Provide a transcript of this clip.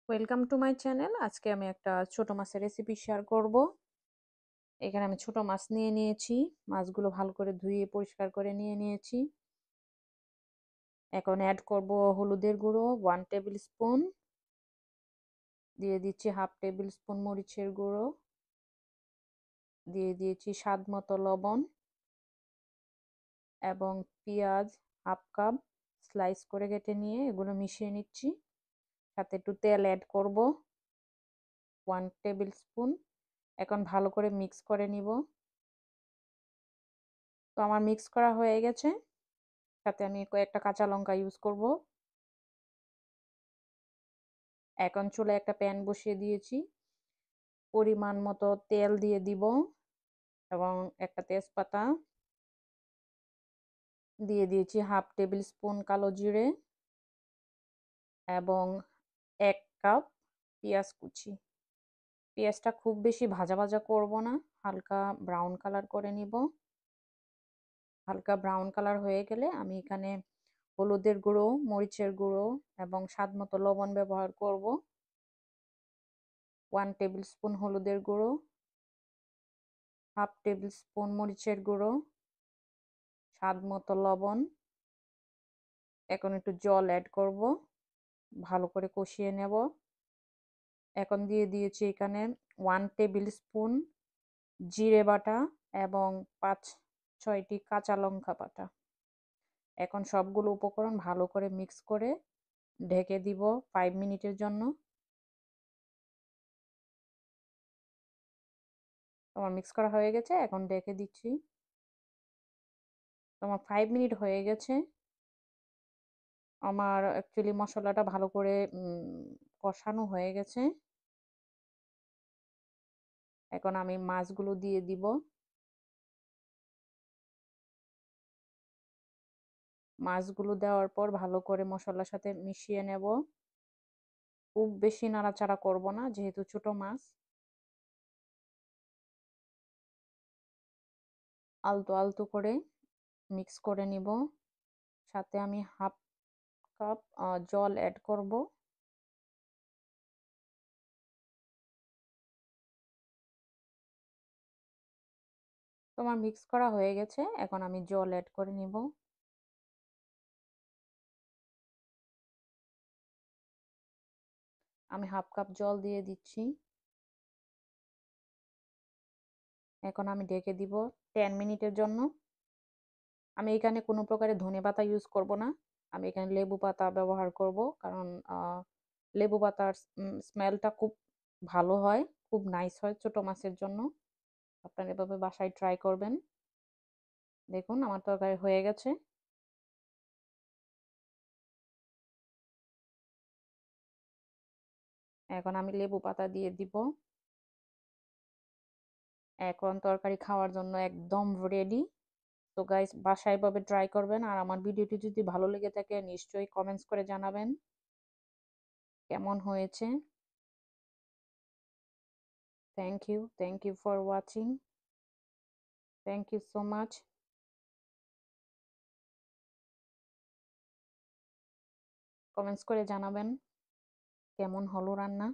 Welcome to my channel. আজকে আমি একটা ছোট মাছের রেসিপি শেয়ার করব। এখানে আমি ছোট মাছ নিয়ে নিয়েছি। মাছগুলো ভালো করে ধুয়ে পরিষ্কার করে নিয়ে নিয়েছি। এখন অ্যাড করব হলুদের গুঁড়ো 1 টেবিল স্পুন, দিয়ে দিচ্ছি হাফ টেবিল স্পুন মরিচের গুঁড়ো, দিয়ে দিয়েছি স্বাদ মতো লবণ এবং পেঁয়াজ হাফ কাপ স্লাইস করে কেটে নিয়ে এগুলো মিশিয়ে নিচ্ছি। সাথে একটু তেল অ্যাড করব 1 টেবিল স্পুন। এখন ভালো করে মিক্স করে নিব। তো আমার মিক্স করা হয়ে গেছে। সাথে আমি কয়েকটা কাঁচা লঙ্কা ইউজ করব। এখন চুলায় একটা প্যান বসিয়ে দিয়েছি, পরিমাণ মতো তেল দিয়ে দিব এবং একটা তেজপাতা দিয়ে দিয়েছি, হাফ টেবিল স্পুন কালো জিরে এবং 1 কাপ পেঁয়াজ কুচি। পেঁয়াজটা খুব বেশি ভাজা ভাজা করব না, হালকা ব্রাউন কালার করে নিব। হালকা ব্রাউন কালার হয়ে গেলে আমি এখানে হলুদের গুঁড়ো, মরিচের গুঁড়ো এবং স্বাদ মতো লবণ ব্যবহার করব। 1 টেবিল স্পুন হলুদের গুঁড়ো, হাফ টেবিল স্পুন মরিচের গুঁড়ো, স্বাদ মতো লবণ। এখন একটু জল অ্যাড করব, ভালো করে কষিয়ে নেব। এখন দিয়ে দিয়েছি এখানে 1 টেবিল স্পুন জিরে বাটা এবং 5-6টি কাঁচা লঙ্কা বাটা। এখন সবগুলো উপকরণ ভালো করে মিক্স করে ঢেকে দিব 5 মিনিটের জন্য। তোমার মিক্স করা হয়ে গেছে, এখন ঢেকে দিচ্ছি। তোমার 5 মিনিট হয়ে গেছে। আমার অ্যাকচুয়ালি মশলাটা ভালো করে কষানো হয়ে গেছে। এখন আমি মাছগুলো দিয়ে দিব। মাছগুলো দেওয়ার পর ভালো করে মশলার সাথে মিশিয়ে নেব। খুব বেশি নাড়াচাড়া করব না, যেহেতু ছোট মাছ। আলতো আলতো করে মিক্স করে নিব। সাথে আমি হাফ কাপ জল অ্যাড করব। তোমার মিক্স করা হয়ে গেছে, এখন আমি জল অ্যাড করে নিব। আমি হাফ কাপ জল দিয়ে দিচ্ছি। এখন আমি ঢেকে দিব 10 মিনিটের জন্য। আমি এখানে কোনো প্রকারের ধনেপাতা ইউজ করব না। আমি এখানে লেবু পাতা ব্যবহার করব, কারণ লেবু পাতার স্মেলটা খুব ভালো হয়, খুব নাইস হয় ছোট মাছের জন্য। আপনারা এভাবে বাসায় ট্রাই করবেন। দেখুন আমার তরকারি হয়ে গেছে। এখন আমি লেবু পাতা দিয়ে দিব। এখন তরকারি খাওয়ার জন্য একদম রেডি। তো গাইস, বাসায় এভাবে ট্রাই করবেন। আর আমার ভিডিওটি যদি ভালো লেগে থাকে নিশ্চয়ই কমেন্টস করে জানাবেন কেমন হয়েছে। Thank you for watching. Thank you so much. Comments করে জানাবেন কেমন হলো রান্না।